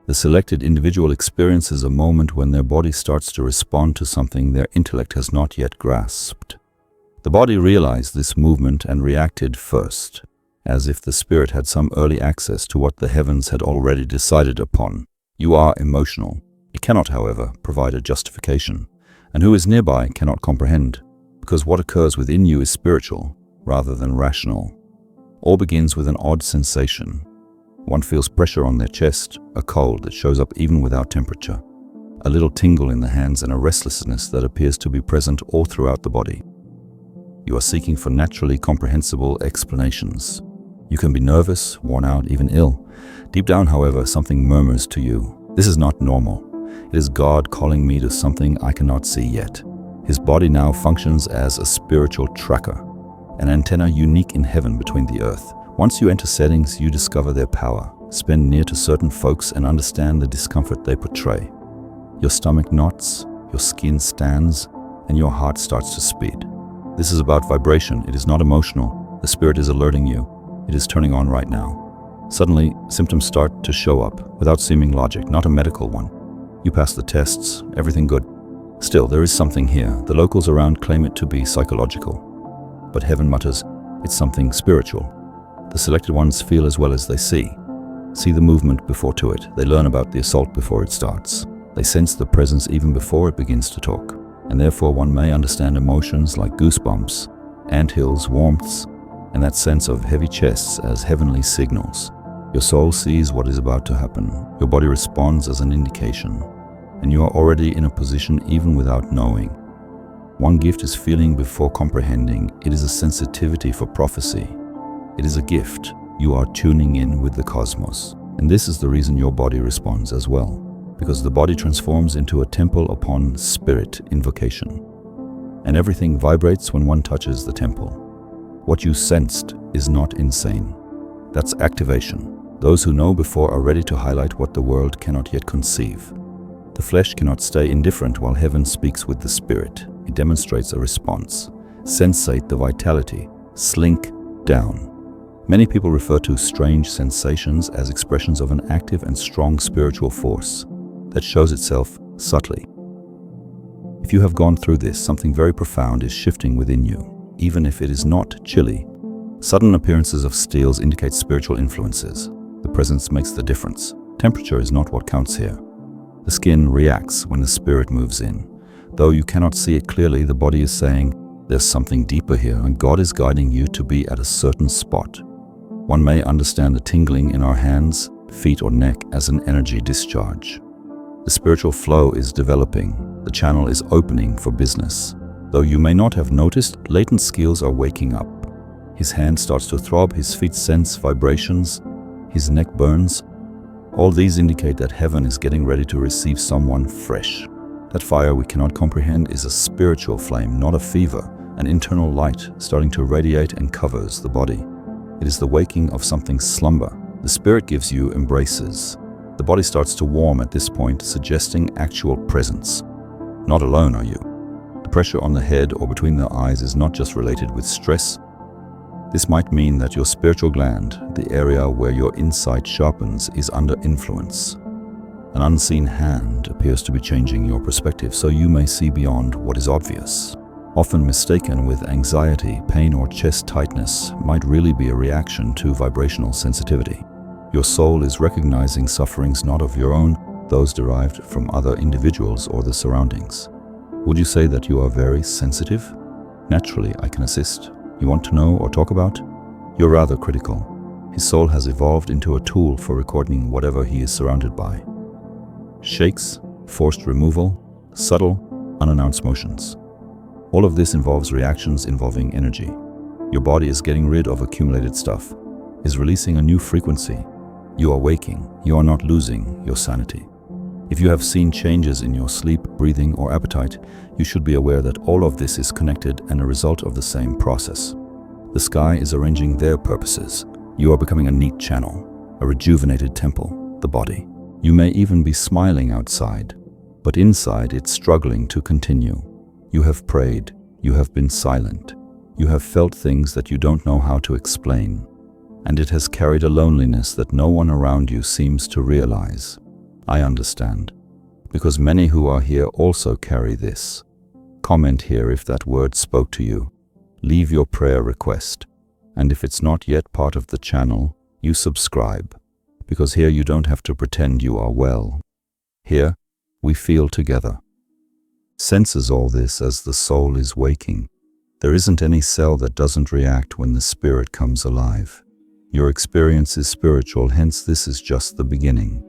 The selected individual experiences a moment when their body starts to respond to something their intellect has not yet grasped. The body realized this movement and reacted first, as if the spirit had some early access to what the heavens had already decided upon. You are emotional. It cannot, however, provide a justification, and who is nearby cannot comprehend, because what occurs within you is spiritual rather than rational. All begins with an odd sensation. One feels pressure on their chest, a cold that shows up even without temperature, a little tingle in the hands, and a restlessness that appears to be present all throughout the body. You are seeking for naturally comprehensible explanations. You can be nervous, worn out, even ill. Deep down, however, something murmurs to you, "This is not normal. It is God calling me to something I cannot see yet." His body now functions as a spiritual tracker, an antenna unique in heaven between the earth. Once you enter settings, you discover their power, spend near to certain folks, and understand the discomfort they portray. Your stomach knots, your skin stands, and your heart starts to speed. This is about vibration. It is not emotional. The spirit is alerting you. It is turning on right now. Suddenly, symptoms start to show up without seeming logic, not a medical one. You pass the tests, everything good. Still, there is something here. The locals around claim it to be psychological. But heaven mutters, it's something spiritual. The selected ones feel as well as they see. See the movement before to it. They learn about the assault before it starts. They sense the presence even before it begins to talk. And therefore one may understand emotions like goosebumps, anthills, warmths, and that sense of heavy chests as heavenly signals. Your soul sees what is about to happen. Your body responds as an indication. And you are already in a position even without knowing. One gift is feeling before comprehending. It is a sensitivity for prophecy. It is a gift. You are tuning in with the cosmos. And this is the reason your body responds as well. Because the body transforms into a temple upon spirit invocation. And everything vibrates when one touches the temple. What you sensed is not insane. That's activation. Those who know before are ready to highlight what the world cannot yet conceive. The flesh cannot stay indifferent while heaven speaks with the spirit. It demonstrates a response. Sensate the vitality. Slink down. Many people refer to strange sensations as expressions of an active and strong spiritual force that shows itself subtly. If you have gone through this, something very profound is shifting within you, even if it is not chilly. Sudden appearances of steels indicate spiritual influences. The presence makes the difference. Temperature is not what counts here. The skin reacts when the spirit moves in. Though you cannot see it clearly, the body is saying, there's something deeper here, and God is guiding you to be at a certain spot. One may understand the tingling in our hands, feet, or neck as an energy discharge. The spiritual flow is developing. The channel is opening for business. Though you may not have noticed, latent skills are waking up. His hand starts to throb, his feet sense vibrations, his neck burns. All these indicate that heaven is getting ready to receive someone fresh. That fire we cannot comprehend is a spiritual flame, not a fever, an internal light starting to radiate and covers the body. It is the waking of something slumber. The spirit gives you embraces. The body starts to warm at this point, suggesting actual presence. Not alone are you. The pressure on the head or between the eyes is not just related with stress. This might mean that your spiritual gland, the area where your insight sharpens, is under influence. An unseen hand appears to be changing your perspective so you may see beyond what is obvious. Often mistaken with anxiety, pain, or chest tightness might really be a reaction to vibrational sensitivity. Your soul is recognizing sufferings not of your own, those derived from other individuals or the surroundings. Would you say that you are very sensitive? Naturally, I can assist. You want to know or talk about? You're rather critical. His soul has evolved into a tool for recording whatever he is surrounded by. Shakes, forced removal, subtle, unannounced motions. All of this involves reactions involving energy. Your body is getting rid of accumulated stuff, is releasing a new frequency. You are waking. You are not losing your sanity. If you have seen changes in your sleep, breathing, or appetite, you should be aware that all of this is connected and a result of the same process. The sky is arranging their purposes. You are becoming a neat channel, a rejuvenated temple, the body. You may even be smiling outside, but inside it's struggling to continue. You have prayed. You have been silent. You have felt things that you don't know how to explain. And it has carried a loneliness that no one around you seems to realize. I understand, because many who are here also carry this. Comment here if that word spoke to you. Leave your prayer request. And if it's not yet part of the channel, you subscribe, because here you don't have to pretend you are well. Here, we feel together. Senses all this as the soul is waking. There isn't any cell that doesn't react when the spirit comes alive. Your experience is spiritual, hence this is just the beginning.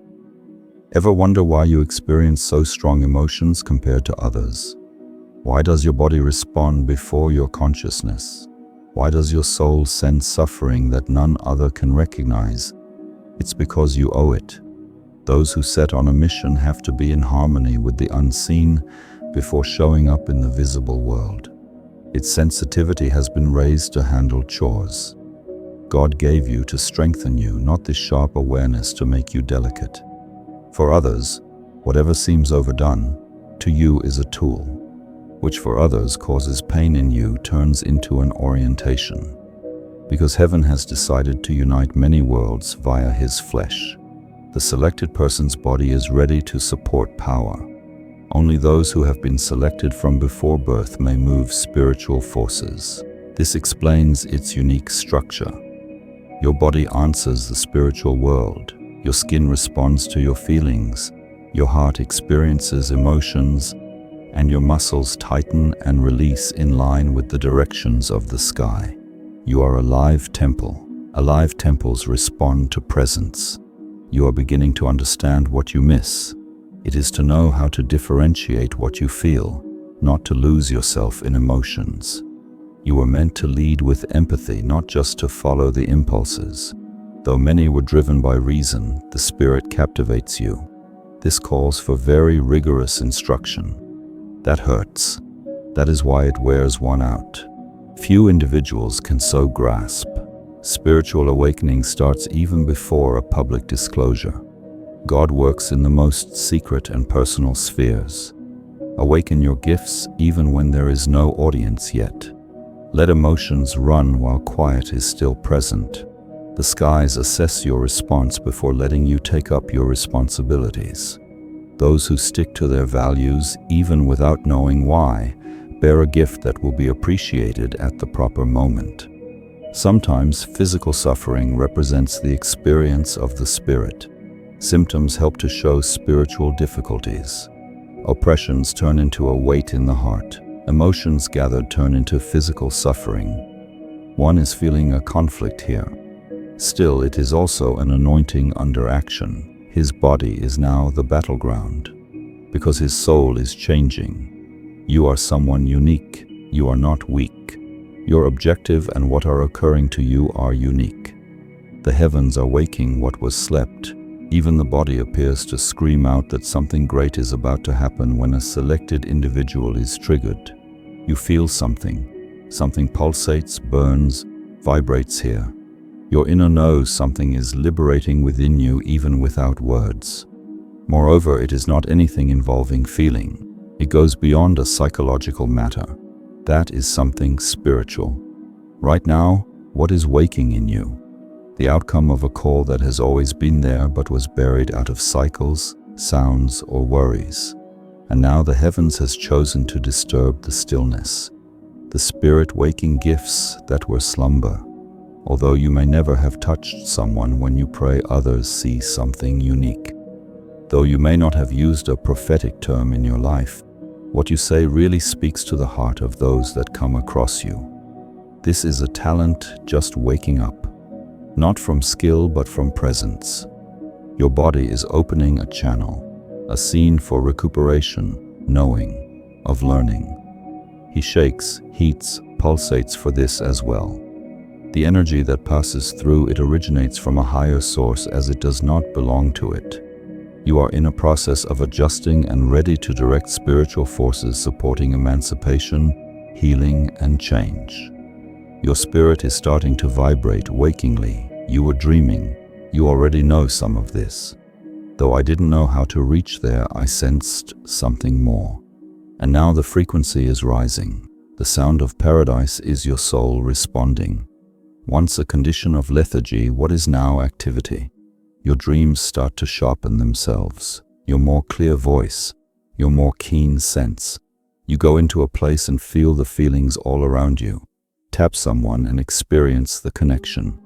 Ever wonder why you experience so strong emotions compared to others? Why does your body respond before your consciousness? Why does your soul sense suffering that none other can recognize? It's because you owe it. Those who set on a mission have to be in harmony with the unseen before showing up in the visible world. Its sensitivity has been raised to handle chores. God gave you to strengthen you, not this sharp awareness to make you delicate. For others, whatever seems overdone, to you is a tool, which for others causes pain in you turns into an orientation. Because heaven has decided to unite many worlds via his flesh. The selected person's body is ready to support power. Only those who have been selected from before birth may move spiritual forces. This explains its unique structure. Your body answers the spiritual world. Your skin responds to your feelings. Your heart experiences emotions, and your muscles tighten and release in line with the directions of the sky. You are a live temple. Alive temples respond to presence. You are beginning to understand what you miss. It is to know how to differentiate what you feel, not to lose yourself in emotions. You were meant to lead with empathy, not just to follow the impulses. Though many were driven by reason, the spirit captivates you. This calls for very rigorous instruction. That hurts. That is why it wears one out. Few individuals can so grasp. Spiritual awakening starts even before a public disclosure. God works in the most secret and personal spheres. Awaken your gifts even when there is no audience yet. Let emotions run while quiet is still present. The skies assess your response before letting you take up your responsibilities. Those who stick to their values, even without knowing why, bear a gift that will be appreciated at the proper moment. Sometimes physical suffering represents the experience of the spirit. Symptoms help to show spiritual difficulties. Oppressions turn into a weight in the heart. Emotions gathered turn into physical suffering. One is feeling a conflict here. Still, it is also an anointing under action. His body is now the battleground, because his soul is changing. You are someone unique. You are not weak. Your objective and what are occurring to you are unique. The heavens are waking what was slept. Even the body appears to scream out that something great is about to happen when a selected individual is triggered. You feel something. Something pulsates, burns, vibrates here. Your inner knows something is liberating within you even without words. Moreover, it is not anything involving feeling. It goes beyond a psychological matter. That is something spiritual. Right now, what is waking in you? The outcome of a call that has always been there but was buried out of cycles, sounds, or worries. And now the heavens has chosen to disturb the stillness. The spirit waking gifts that were slumber. Although you may never have touched someone, when you pray, others see something unique. Though you may not have used a prophetic term in your life, what you say really speaks to the heart of those that come across you. This is a talent just waking up, not from skill but from presence. Your body is opening a channel, a scene for recuperation, knowing, of learning. He shakes, heats, pulsates for this as well. The energy that passes through it originates from a higher source, as it does not belong to it. You are in a process of adjusting and ready to direct spiritual forces supporting emancipation, healing, and change. Your spirit is starting to vibrate wakingly. You were dreaming. You already know some of this. Though I didn't know how to reach there, I sensed something more. And now the frequency is rising. The sound of paradise is your soul responding. Once a condition of lethargy, what is now activity? Your dreams start to sharpen themselves. your more clear voice, your more keen sense. You go into a place and feel the feelings all around you. Tap someone and experience the connection.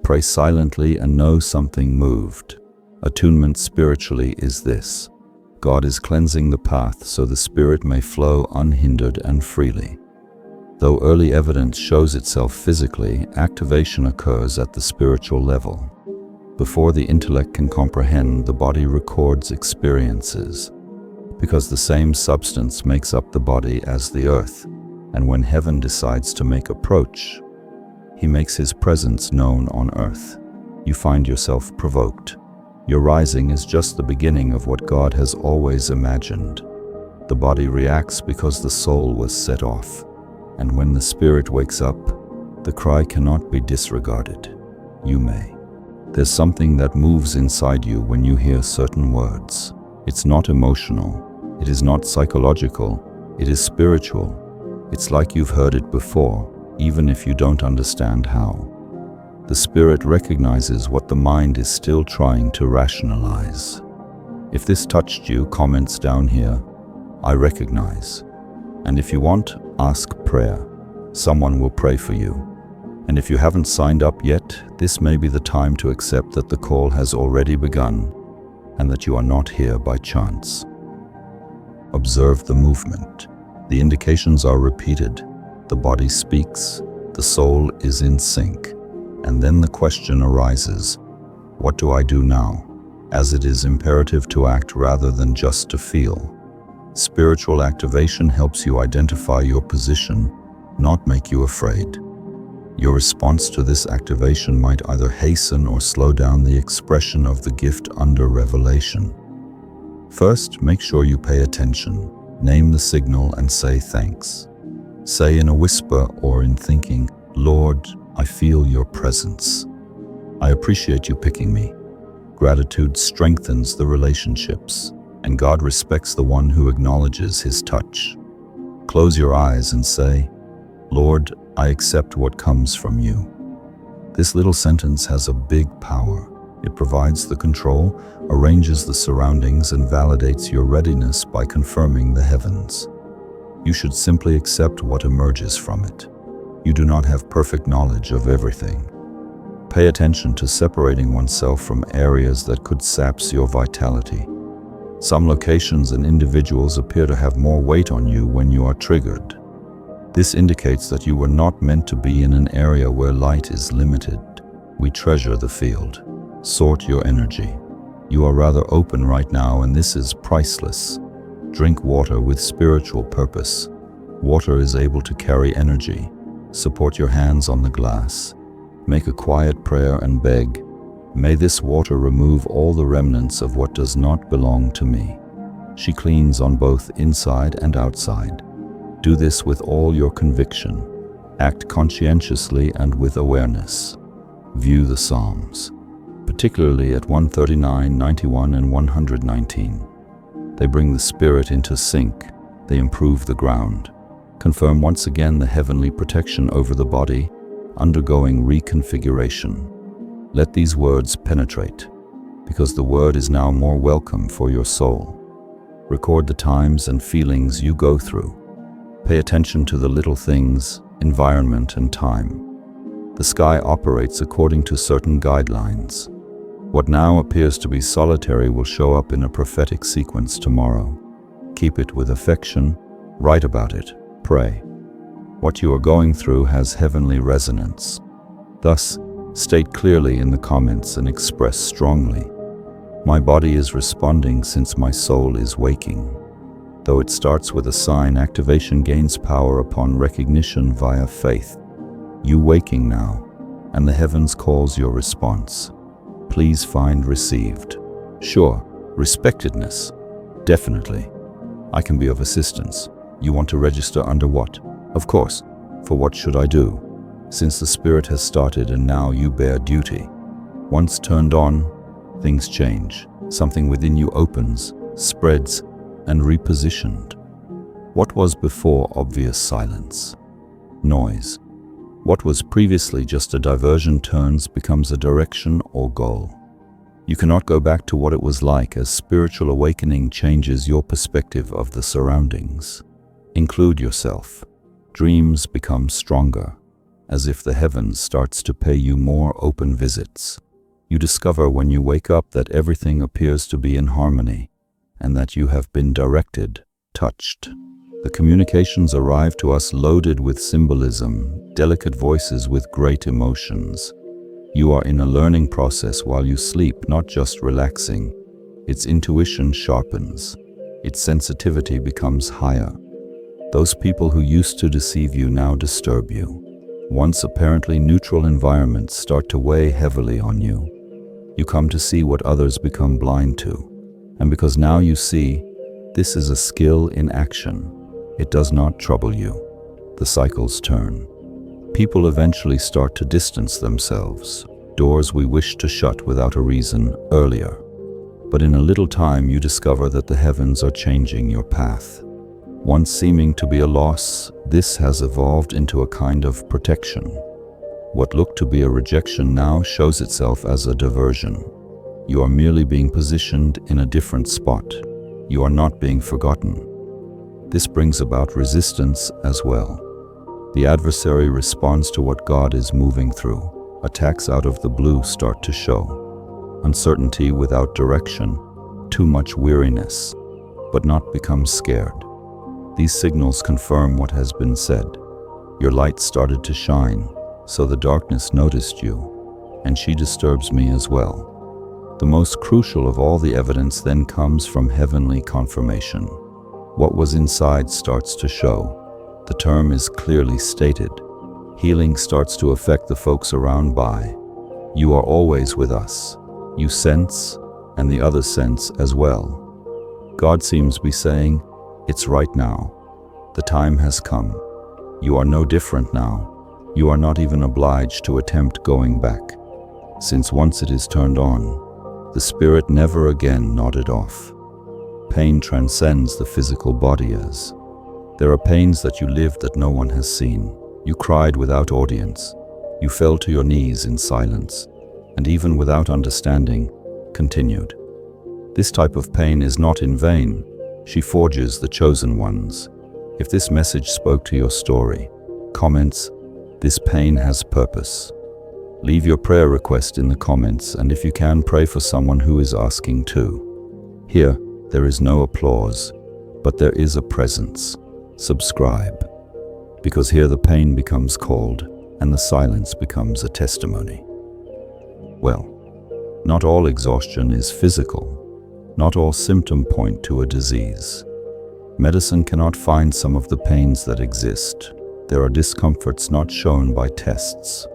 Pray silently and know something moved. Attunement spiritually is this: God is cleansing the path so the Spirit may flow unhindered and freely. Though early evidence shows itself physically, activation occurs at the spiritual level. Before the intellect can comprehend, the body records experiences. Because the same substance makes up the body as the earth, and when heaven decides to make approach, he makes his presence known on earth. You find yourself provoked. Your rising is just the beginning of what God has always imagined. The body reacts because the soul was set off. And when the spirit wakes up, the cry cannot be disregarded. You may. There's something that moves inside you when you hear certain words. It's not emotional. It is not psychological. It is spiritual. It's like you've heard it before, even if you don't understand how. The Spirit recognizes what the mind is still trying to rationalize. If this touched you, comments down here, I recognize. And if you want, ask prayer. Someone will pray for you. And if you haven't signed up yet, this may be the time to accept that the call has already begun and that you are not here by chance. Observe the movement. The indications are repeated. The body speaks. The soul is in sync. And then the question arises, what do I do now? As it is imperative to act rather than just to feel. Spiritual activation helps you identify your position, not make you afraid. Your response to this activation might either hasten or slow down the expression of the gift under revelation. First, make sure you pay attention. Name the signal and say thanks. Say in a whisper or in thinking, Lord, I feel your presence. I appreciate you picking me. Gratitude strengthens the relationships, and God respects the one who acknowledges his touch. Close your eyes and say, Lord, I accept what comes from you. This little sentence has a big power. It provides the control, arranges the surroundings, and validates your readiness by confirming the heavens. You should simply accept what emerges from it. You do not have perfect knowledge of everything. Pay attention to separating oneself from areas that could sap your vitality. Some locations and individuals appear to have more weight on you when you are triggered. This indicates that you were not meant to be in an area where light is limited. We treasure the field. Sort your energy. You are rather open right now, and this is priceless. Drink water with spiritual purpose. Water is able to carry energy. Support your hands on the glass. Make a quiet prayer and beg, may this water remove all the remnants of what does not belong to me. She cleans on both inside and outside. Do this with all your conviction. Act conscientiously and with awareness. View the Psalms, particularly at 139, 91, and 119. They bring the spirit into sync. They improve the ground. Confirm once again the heavenly protection over the body, undergoing reconfiguration. Let these words penetrate, because the word is now more welcome for your soul. Record the times and feelings you go through. Pay attention to the little things, environment, and time. The sky operates according to certain guidelines. What now appears to be solitary will show up in a prophetic sequence tomorrow. Keep it with affection, write about it, pray. What you are going through has heavenly resonance. Thus, state clearly in the comments and express strongly, my body is responding since my soul is waking. Though it starts with a sign, activation gains power upon recognition via faith. You waking now, and the heavens calls your response. Please find received. Sure, respectedness. Definitely. I can be of assistance. You want to register under what? Of course. For what should I do? Since the spirit has started and now you bear duty. Once turned on, things change. Something within you opens, spreads, and repositioned. What was before obvious silence? Noise. What was previously just a diversion becomes a direction or goal. You cannot go back to what it was like, as spiritual awakening changes your perspective of the surroundings. Include yourself. Dreams become stronger, as if the heavens starts to pay you more open visits. You discover when you wake up that everything appears to be in harmony, and that you have been directed, touched. The communications arrive to us loaded with symbolism, delicate voices with great emotions. You are in a learning process while you sleep, not just relaxing. Its intuition sharpens. Its sensitivity becomes higher. Those people who used to deceive you now disturb you. Once apparently neutral environments start to weigh heavily on you. You come to see what others become blind to. And because now you see, this is a skill in action. It does not trouble you. The cycles turn. People eventually start to distance themselves. Doors we wished to shut without a reason earlier. But in a little time you discover that the heavens are changing your path. Once seeming to be a loss, this has evolved into a kind of protection. What looked to be a rejection now shows itself as a diversion. You are merely being positioned in a different spot. You are not being forgotten. This brings about resistance as well. The adversary responds to what God is moving through. Attacks out of the blue start to show. Uncertainty without direction, too much weariness, but not become scared. These signals confirm what has been said. Your light started to shine, so the darkness noticed you, and she disturbs me as well. The most crucial of all the evidence then comes from heavenly confirmation. What was inside starts to show. The term is clearly stated. Healing starts to affect the folks around by. You are always with us. You sense, and the others sense as well. God seems to be saying, it's right now. The time has come. You are no different now. You are not even obliged to attempt going back. Since once it is turned on, the spirit never again nodded off. Pain transcends the physical body as. There are pains that you lived that no one has seen. You cried without audience. You fell to your knees in silence, and even without understanding, continued. This type of pain is not in vain. She forges the chosen ones. If this message spoke to your story, comments, this pain has purpose. Leave your prayer request in the comments, and if you can, pray for someone who is asking too. Here, there is no applause, but there is a presence. Subscribe, because here the pain becomes called, and the silence becomes a testimony. Well, not all exhaustion is physical. Not all symptoms point to a disease. Medicine cannot find some of the pains that exist. There are discomforts not shown by tests.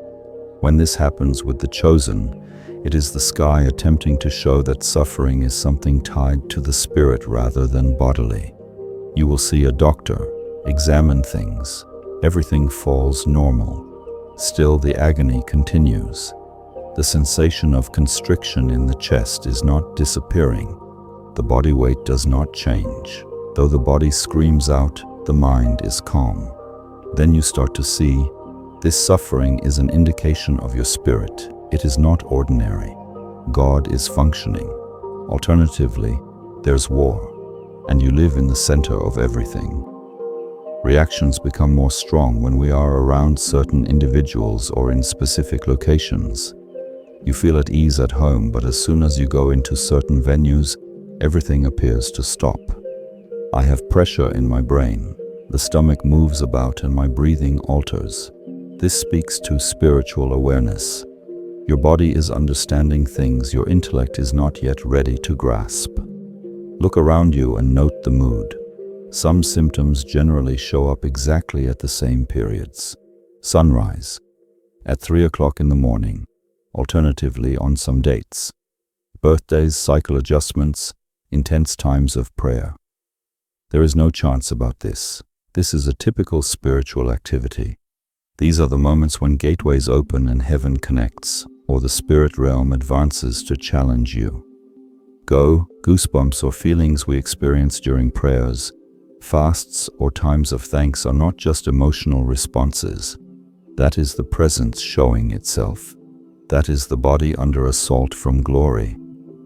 When this happens with the chosen, it is the sky attempting to show that suffering is something tied to the spirit rather than bodily. You will see a doctor, examine things. Everything falls normal. Still, the agony continues. The sensation of constriction in the chest is not disappearing. The body weight does not change. Though the body screams out, the mind is calm. Then you start to see, this suffering is an indication of your spirit. It is not ordinary. God is functioning. Alternatively, there's war, and you live in the center of everything. Reactions become more strong when we are around certain individuals or in specific locations. You feel at ease at home, but as soon as you go into certain venues, everything appears to stop. I have pressure in my brain. The stomach moves about and my breathing alters. This speaks to spiritual awareness. Your body is understanding things your intellect is not yet ready to grasp. Look around you and note the mood. Some symptoms generally show up exactly at the same periods. Sunrise, at 3 o'clock in the morning, alternatively on some dates. Birthdays, cycle adjustments, intense times of prayer. There is no chance about this. This is a typical spiritual activity. These are the moments when gateways open and heaven connects, or the spirit realm advances to challenge you. Goosebumps or feelings we experience during prayers, fasts, or times of thanks are not just emotional responses. That is the presence showing itself. That is the body under assault from glory.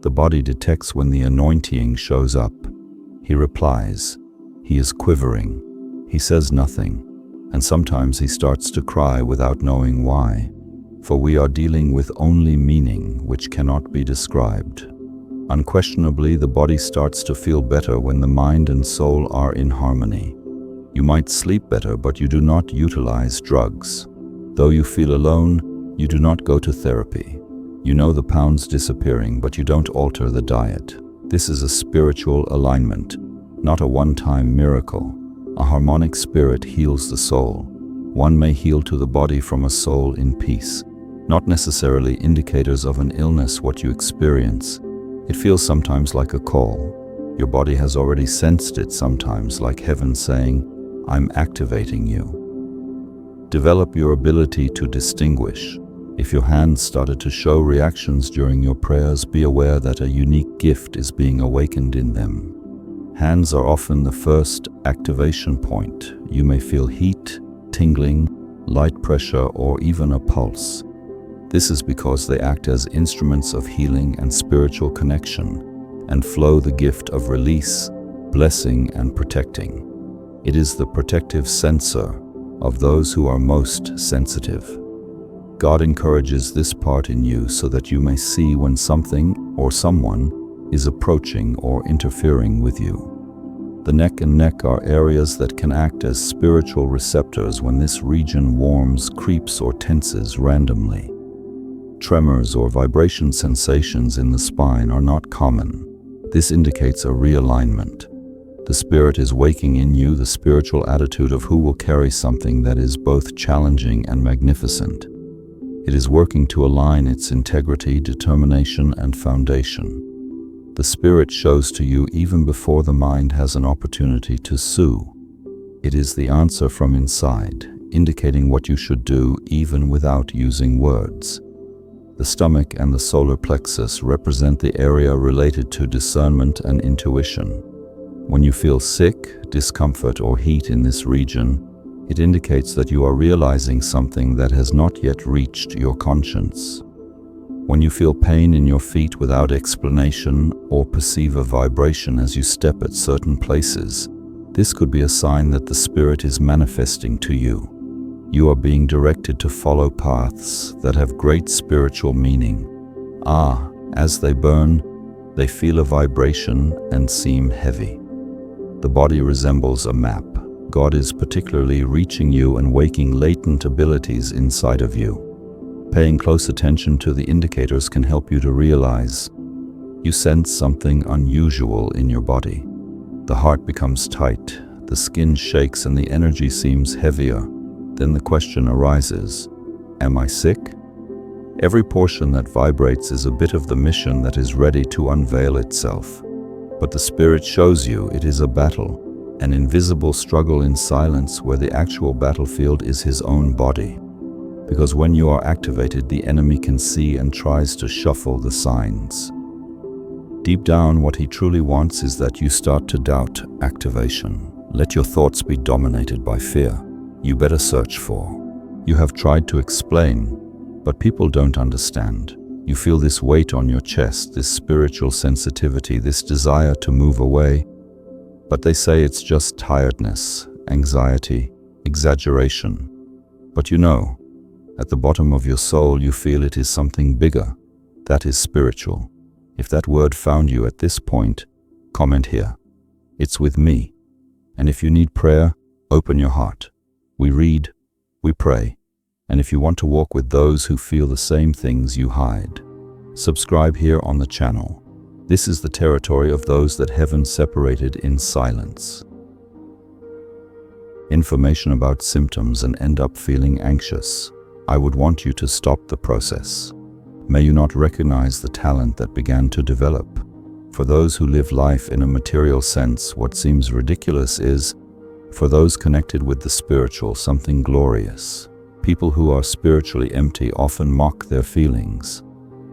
The body detects when the anointing shows up. He replies. He is quivering. He says nothing, and sometimes he starts to cry without knowing why. For we are dealing with only meaning which cannot be described. Unquestionably, the body starts to feel better when the mind and soul are in harmony. You might sleep better, but you do not utilize drugs. Though you feel alone, you do not go to therapy. You know the pounds disappearing, but you don't alter the diet. This is a spiritual alignment, not a one-time miracle. A harmonic spirit heals the soul. One may heal to the body from a soul in peace. Not necessarily indicators of an illness what you experience. It feels sometimes like a call. Your body has already sensed it sometimes, like heaven saying, I'm activating you. Develop your ability to distinguish. If your hands started to show reactions during your prayers, be aware that a unique gift is being awakened in them. Hands are often the first activation point. You may feel heat, tingling, light pressure, or even a pulse. This is because they act as instruments of healing and spiritual connection, and flow the gift of release, blessing, and protecting. It is the protective sensor of those who are most sensitive. God encourages this part in you so that you may see when something or someone is approaching or interfering with you. The neck and neck are areas that can act as spiritual receptors when this region warms, creeps, or tenses randomly. Tremors or vibration sensations in the spine are not common. This indicates a realignment. The spirit is waking in you the spiritual attitude of who will carry something that is both challenging and magnificent. It is working to align its integrity, determination, and foundation. The spirit shows to you even before the mind has an opportunity to sue. It is the answer from inside, indicating what you should do even without using words. The stomach and the solar plexus represent the area related to discernment and intuition. When you feel sick, discomfort, or heat in this region, it indicates that you are realizing something that has not yet reached your conscience. When you feel pain in your feet without explanation or perceive a vibration as you step at certain places, this could be a sign that the spirit is manifesting to you. You are being directed to follow paths that have great spiritual meaning. As they burn, they feel a vibration and seem heavy. The body resembles a map. God is particularly reaching you and waking latent abilities inside of you. Paying close attention to the indicators can help you to realize you sense something unusual in your body. The heart becomes tight, the skin shakes, and the energy seems heavier. Then the question arises, am I sick? Every portion that vibrates is a bit of the mission that is ready to unveil itself. But the spirit shows you it is a battle, an invisible struggle in silence where the actual battlefield is his own body. Because when you are activated, the enemy can see and tries to shuffle the signs. Deep down, what he truly wants is that you start to doubt activation. Let your thoughts be dominated by fear. You better search for. You have tried to explain, but people don't understand. You feel this weight on your chest, this spiritual sensitivity, this desire to move away, but they say it's just tiredness, anxiety, exaggeration. But you know, at the bottom of your soul, you feel it is something bigger. That is spiritual. If that word found you at this point, comment here. It's with me. And if you need prayer, open your heart. We read, we pray. And if you want to walk with those who feel the same things you hide, subscribe here on the channel. This is the territory of those that heaven separated in silence. Information about symptoms and end up feeling anxious. I would want you to stop the process. May you not recognize the talent that began to develop. For those who live life in a material sense, what seems ridiculous is, for those connected with the spiritual, something glorious. People who are spiritually empty often mock their feelings.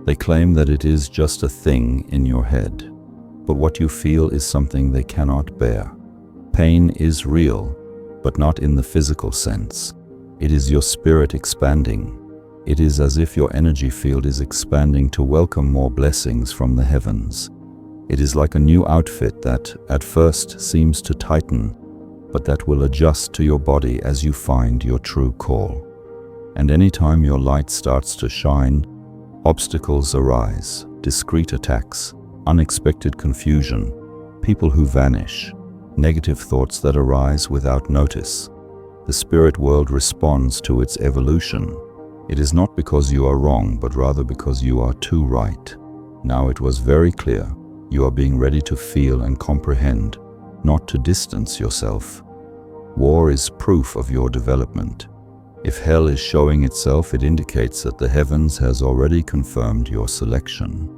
They claim that it is just a thing in your head. But what you feel is something they cannot bear. Pain is real, but not in the physical sense. It is your spirit expanding. It is as if your energy field is expanding to welcome more blessings from the heavens. It is like a new outfit that, at first, seems to tighten, but that will adjust to your body as you find your true call. And anytime your light starts to shine, obstacles arise, discreet attacks, unexpected confusion, people who vanish, negative thoughts that arise without notice. The spirit world responds to its evolution. It is not because you are wrong, but rather because you are too right. Now it was very clear. You are being ready to feel and comprehend, not to distance yourself. War is proof of your development. If hell is showing itself, it indicates that the heavens has already confirmed your selection.